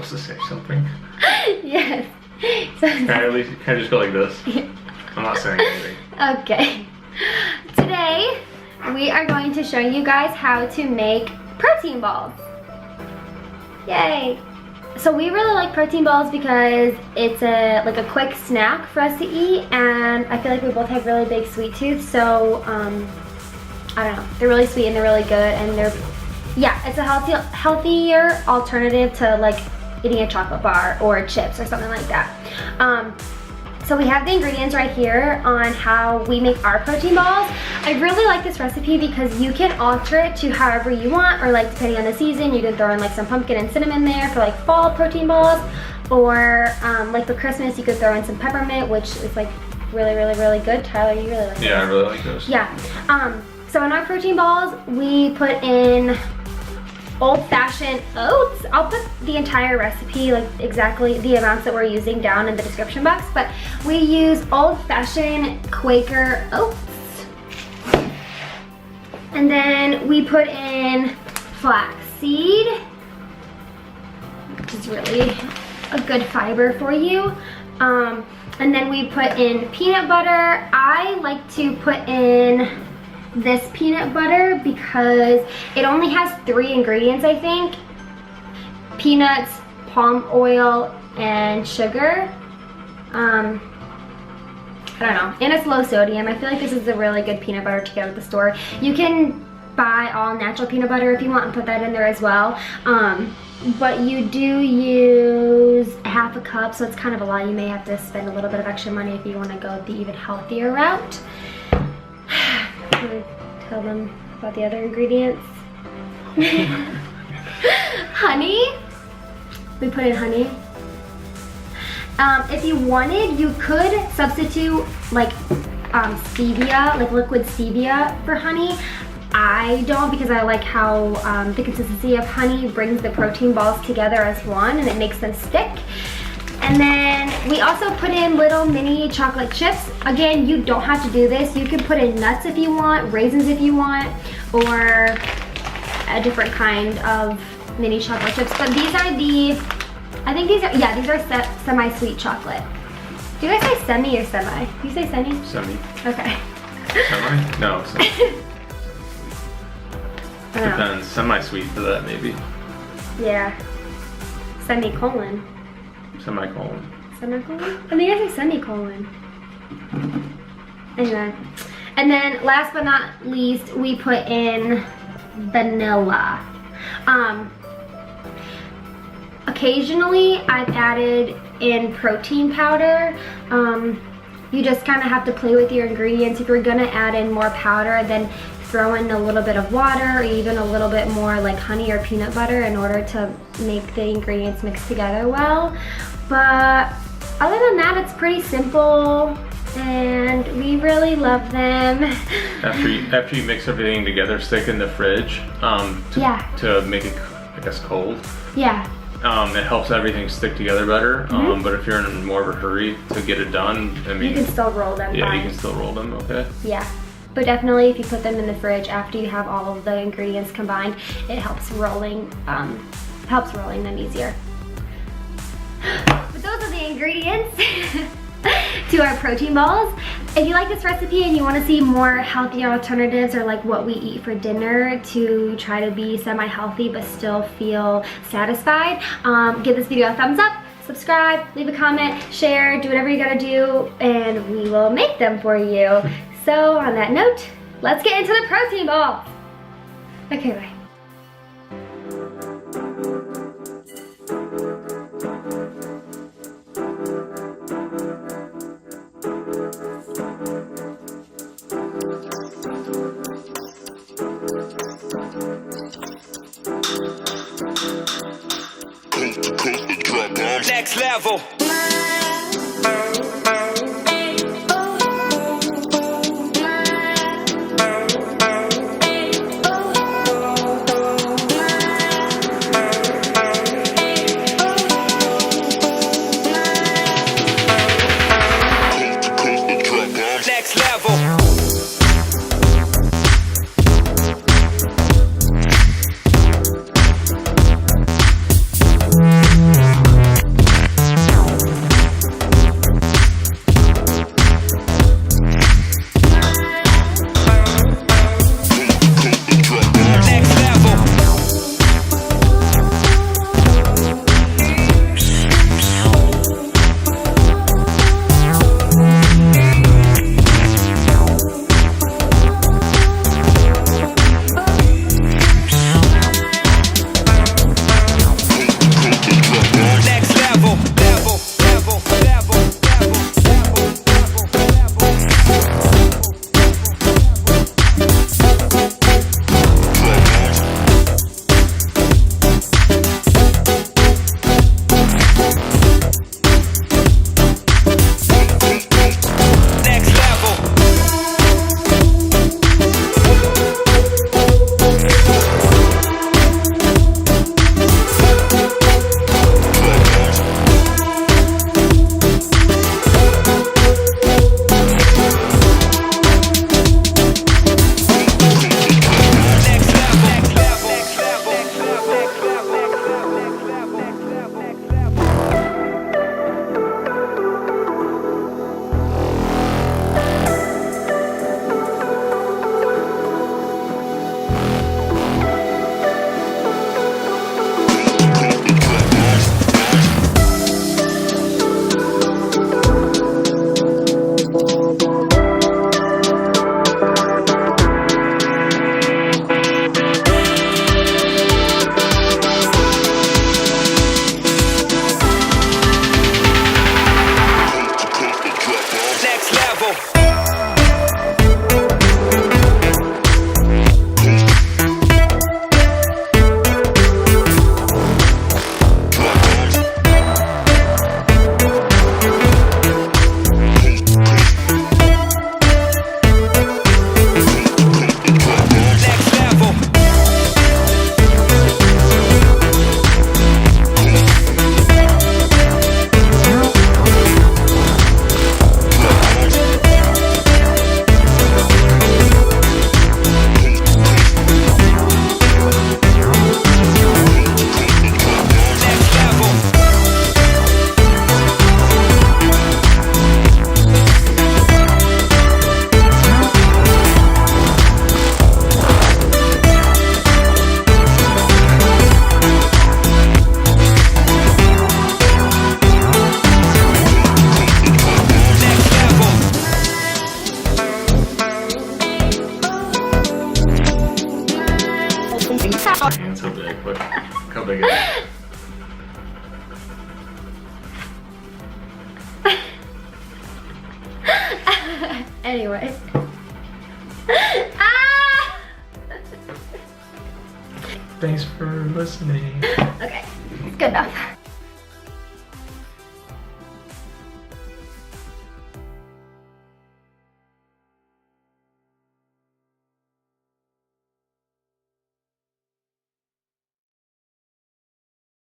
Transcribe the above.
supposed to say something? Yes. Can I just go like this? I'm not saying anything. Okay. Today, we are going to show you guys how to make protein balls. Yay! So we really like protein balls because it's like a quick snack for us to eat, and I feel like we both have really big sweet tooth, so I don't know, they're really sweet and they're really good, and it's a healthier alternative to like eating a chocolate bar or chips or something like that. So we have the ingredients right here on how we make our protein balls. I really like this recipe because you can alter it to however you want, or like depending on the season, you can throw in like some pumpkin and cinnamon there for like fall protein balls, or like for Christmas you could throw in some peppermint, which is like really, really, really good. Tyler, you really like those? Yeah, I really like those. Yeah. So in our protein balls, we put in old-fashioned oats. I'll put the entire recipe, like exactly the amounts that we're using, down in the description box, but we use old-fashioned Quaker oats. And then we put in flax seed, which is really a good fiber for you. And then we put in peanut butter. I like to put in this peanut butter because it only has 3 ingredients, I think. Peanuts, palm oil, and sugar. I don't know, and it's low sodium. I feel like this is a really good peanut butter to get at the store. You can buy all natural peanut butter if you want and put that in there as well. But you do use half a cup, so it's kind of a lot. You may have to spend a little bit of extra money if you want to go the even healthier route. Can I tell them about the other ingredients? Honey. We put in honey. If you wanted, you could substitute like stevia, like liquid stevia for honey. I don't, because I like how the consistency of honey brings the protein balls together as one and it makes them stick. And then we also put in little mini chocolate chips. Again, you don't have to do this. You can put in nuts if you want, raisins if you want, or a different kind of mini chocolate chips. But these are I think these are semi-sweet chocolate. Do you guys say semi or semi? Do you say semi? Semi. Okay. Semi? No, semi. Depends. Semi-sweet for that, maybe. Yeah. Semicolon. Semicolon. Semicolon? I think I say semicolon. Anyway. And then last but not least, we put in vanilla. Occasionally, I've added in protein powder. You just kind of have to play with your ingredients. If you're gonna add in more powder, then throw in a little bit of water, or even a little bit more like honey or peanut butter in order to make the ingredients mix together well. But other than that, it's pretty simple, and we really love them. After you mix everything together, stick in the fridge to make it, I guess, cold. Yeah. It helps everything stick together better. But if you're in more of a hurry to get it done, I mean, you can still roll them. Yeah, you can still roll them. Okay. Yeah. But definitely, if you put them in the fridge after you have all of the ingredients combined, it helps rolling them easier. But those are the ingredients to our protein balls. If you like this recipe and you want to see more healthier alternatives, or like what we eat for dinner to try to be semi-healthy but still feel satisfied, give this video a thumbs up, subscribe, leave a comment, share, do whatever you gotta do, and we will make them for you. So on that note, let's get into the protein balls. Okay, bye. Next level. Next level. Hands so big. Look how big it is. Anyway. Ah! Thanks for listening. Okay, good enough.